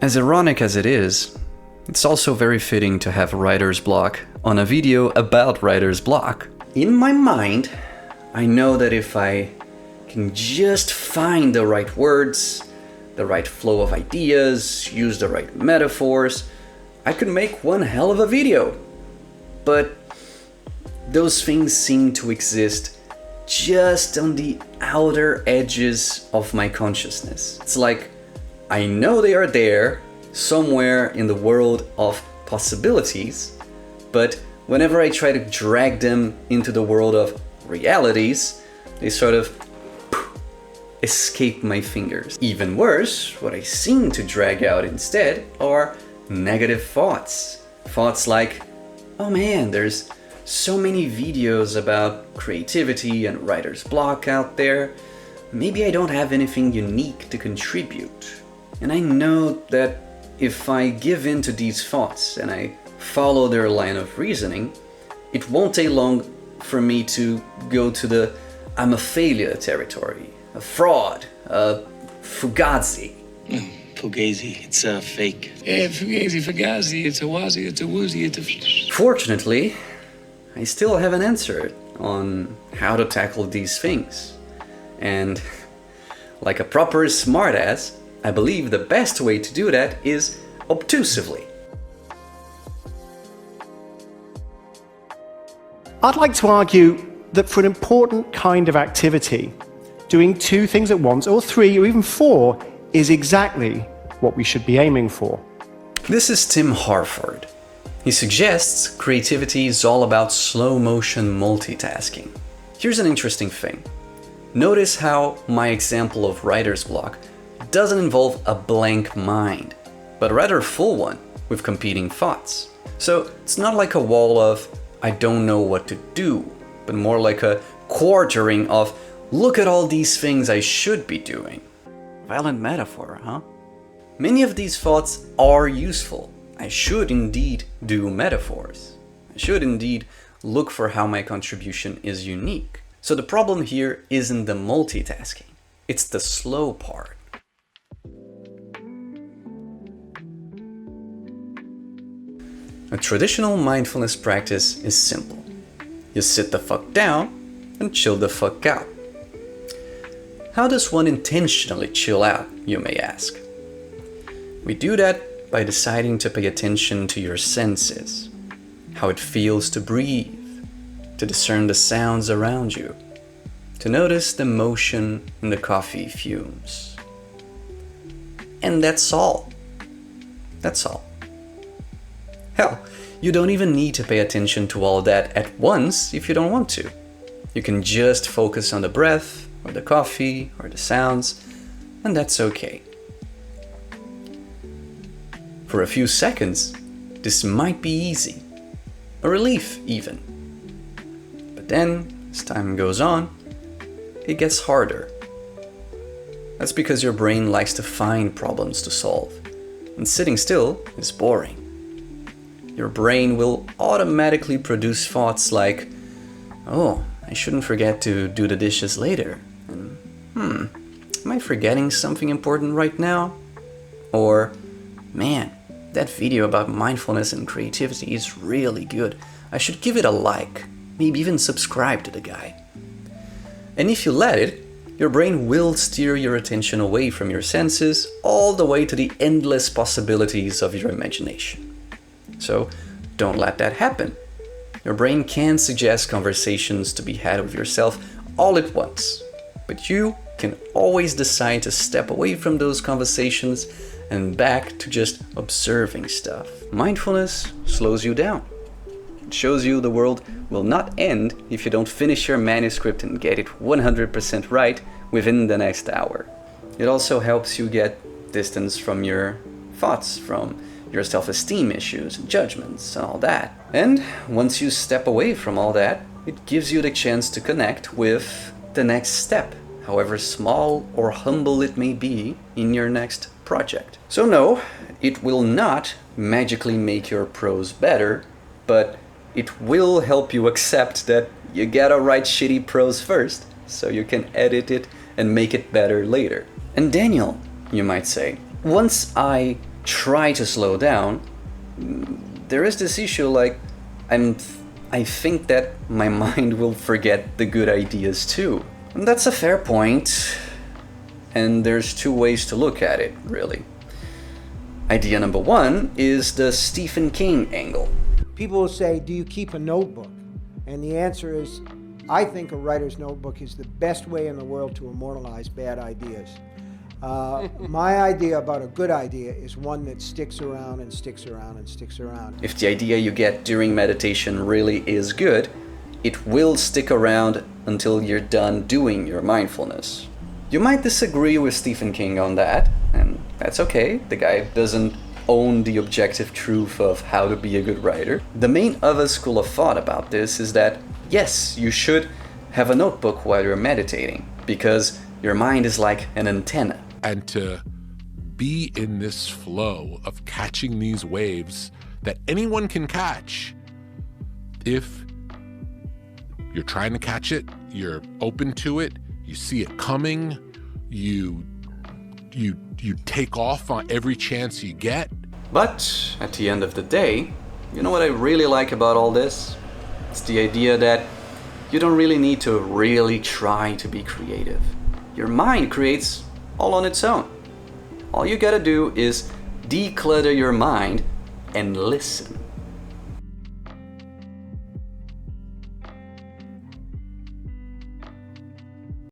As ironic as it is, it's also very fitting to have writer's block on a video about writer's block. In my mind, I know that if I can just find the right words, the right flow of ideas, use the right metaphors, I could make one hell of a video. But those things seem to exist just on the outer edges of my consciousness. It's like I know they are there somewhere in the world of possibilities, but whenever I try to drag them into the world of realities, they sort of escape my fingers. Even worse, what I seem to drag out instead are negative thoughts. Thoughts like, oh man, there's so many videos about creativity and writer's block out there. Maybe I don't have anything unique to contribute. And I know that if I give in to these thoughts and I follow their line of reasoning, it won't take long for me to go to the I'm a failure territory, a fraud, a fugazi. Fugazi, it's a fake. Yeah, fugazi, it's a wazi, it's a woozy, it's a... Fortunately, I still have an answer on how to tackle these things. And like a proper smartass, I believe the best way to do that is obtusively. I'd like to argue that for an important kind of activity, doing 2 things at once, or 3, or even 4, is exactly what we should be aiming for. This is Tim Harford. He suggests creativity is all about slow motion multitasking. Here's an interesting thing. Notice how my example of writer's block doesn't involve a blank mind, but rather a full one with competing thoughts. So it's not like a wall of I don't know what to do, but more like a quartering of look at all these things I should be doing. Violent metaphor, huh? Many of these thoughts are useful. I should indeed do metaphors. I should indeed look for how my contribution is unique. So the problem here isn't the multitasking, it's the slow part. A traditional mindfulness practice is simple. You sit the fuck down and chill the fuck out. How does one intentionally chill out, you may ask? We do that by deciding to pay attention to your senses, how it feels to breathe, to discern the sounds around you, to notice the motion in the coffee fumes. And that's all. That's all. Hell, you don't even need to pay attention to all that at once if you don't want to. You can just focus on the breath, or the coffee, or the sounds, and that's okay. For a few seconds, this might be easy, a relief even. But then, as time goes on, it gets harder. That's because your brain likes to find problems to solve, and sitting still is boring. Your brain will automatically produce thoughts like, oh, I shouldn't forget to do the dishes later. And, am I forgetting something important right now? Or, man, that video about mindfulness and creativity is really good. I should give it a like, maybe even subscribe to the guy. And if you let it, your brain will steer your attention away from your senses all the way to the endless possibilities of your imagination. So don't let that happen. Your brain can suggest conversations to be had with yourself all at once, but you can always decide to step away from those conversations and back to just observing stuff. Mindfulness slows you down. It shows you the world will not end if you don't finish your manuscript and get it 100% right within the next hour. It also helps you get distance from your thoughts, from your self-esteem issues and judgments and all that. And once you step away from all that, it gives you the chance to connect with the next step, however small or humble it may be in your next project. So no, it will not magically make your prose better, but it will help you accept that you gotta write shitty prose first, so you can edit it and make it better later. And Daniel, you might say, once I try to slow down, there is this issue like I think that my mind will forget the good ideas too. And that's a fair point. And there's two ways to look at it, really. Idea number one is the Stephen King angle. People will say, do you keep a notebook? And the answer is, I think a writer's notebook is the best way in the world to immortalize bad ideas. My idea about a good idea is one that sticks around and sticks around and sticks around. If the idea you get during meditation really is good, it will stick around until you're done doing your mindfulness. You might disagree with Stephen King on that, and that's okay. The guy doesn't own the objective truth of how to be a good writer. The main other school of thought about this is that, yes, you should have a notebook while you're meditating, because your mind is like an antenna. And to be in this flow of catching these waves that anyone can catch, if you're trying to catch it, you're open to it, you see it coming, you take off on every chance you get. But at the end of the day, you know what I really like about all this? It's the idea that you don't really need to really try to be creative. Your mind creates all on its own. All you gotta do is declutter your mind and listen.